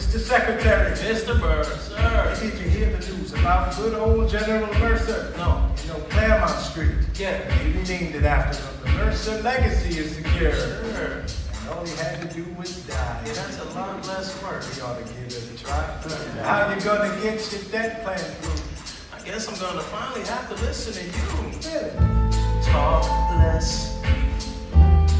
Mr. Secretary. Mr. Burr, sir. Did you hear the news about good old General Mercer? No. You know, Claremont Street. Yeah. He renamed it after him. The Mercer legacy is secure. Sure. And all he had to do was die. That's a lot less work. We ought to give it a try. How you gonna get your debt plan through? I guess I'm gonna finally have to listen to you. Really? Talk less,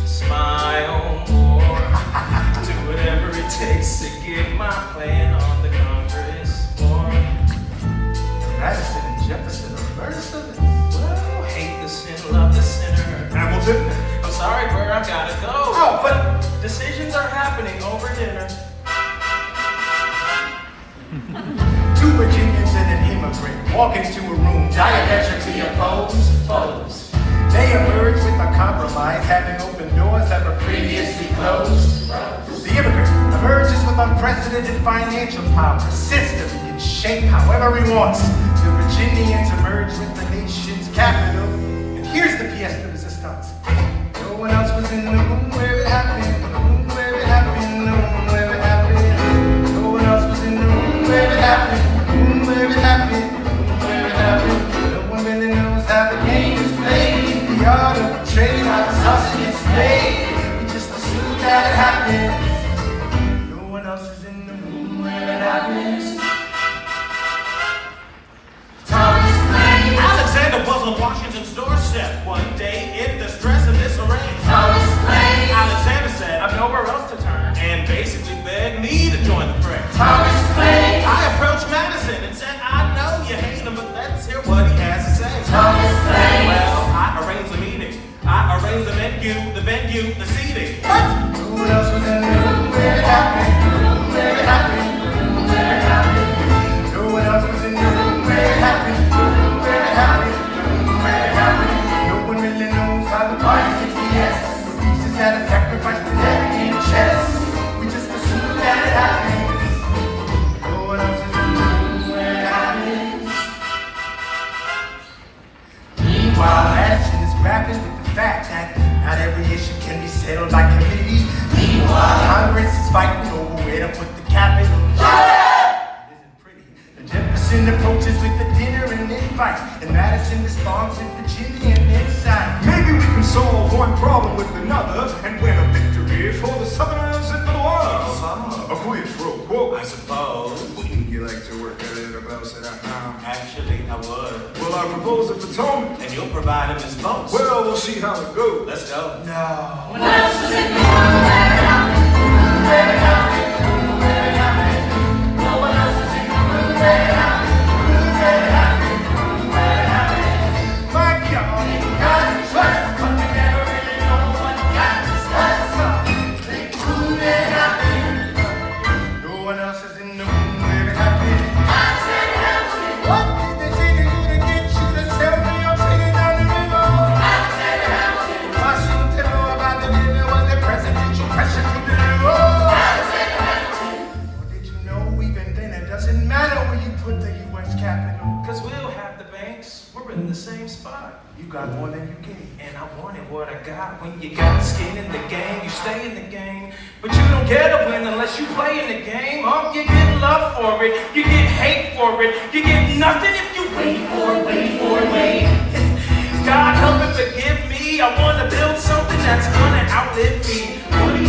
smile more, do whatever it takes to get my plan on the Congress floor. Madison and Jefferson are merciless. Well, hate the sin, love the sinner. Hamilton? I'm sorry, Burr, I gotta go. Oh, but Decisions are happening over dinner. two Virginians and an immigrant walk into a room diametrically opposed foes. They emerge with a compromise, having opened doors that were previously closed. The immigrant emerges with unprecedented financial power, a system he can shape however he wants. The Virginians emerge with the nation's capital, and here's the pièce de résistance. No one else was in the room where it happened, the room where it happened, the room where it happened. No one else was in the room where it happened, the room where it happened, the room where it happened. No one really knows how the game is played, the art of trade, how the sausage is made. We just assume that it happens. No one else is in the room where it happens. Alexander was on Washington's doorstep one day in distress and disarray. Alexander said, I've nowhere else to turn, and basically begged me to join the fray. I approached Madison and said, I know you hate him, but let's hear what he has to say. Well, I arranged the meeting. I arranged the venue, the seating. No one else was in the room where it happened, the room where it happened, the room where it happened. No one else was in the room where it happened, the room where it happened, the room where it happened. No one really knows how the party gets the yes. The pieces that are sacrificed in every game chess. We just assume that it happens. No one else is in the room where it happens. Meanwhile, Madison is grappling with the fact that not every issue can be settled by committee. Meanwhile, Congress is fighting over where to put the capital. It isn't pretty. And Jefferson approaches with the dinner and invite, and Madison responds with Virginia and insight. Maybe we can solve one problem with another and win a victory for the Southerners and for the world. A quid pro quo, I suppose. Wouldn't you like to work at it about that? Actually, I would. Well, I propose a Potomac. And you'll provide him his votes. Well, we'll see how it goes. Let's go. No. When I was in the room where it happened, where it happened, where it happened. No one else was in the room where it happened, where it happened, where it happened. My God, You got to trust, but you never really know what you got to discuss. Think who it happened. no one else is in the room where it happened. I said Hamilton. What did they say to you to get you to sell me your train down the river? I said Hamilton. Washington know about the river was the presidential pressure to deliver. I said Hamilton. Or did you know even then it doesn't matter where you put the U.S. capital? Cause we'll have the banks. We're in the same spot. You got more than you gave. And I wanted what I got. When you got skin in the game, you stay in the game. But you don't get to win unless you play in the game. You get love for it, you get hate for it, you get nothing if you wait for it, wait for it, wait. God help and forgive me. I wanna build something that's gonna outlive me. What do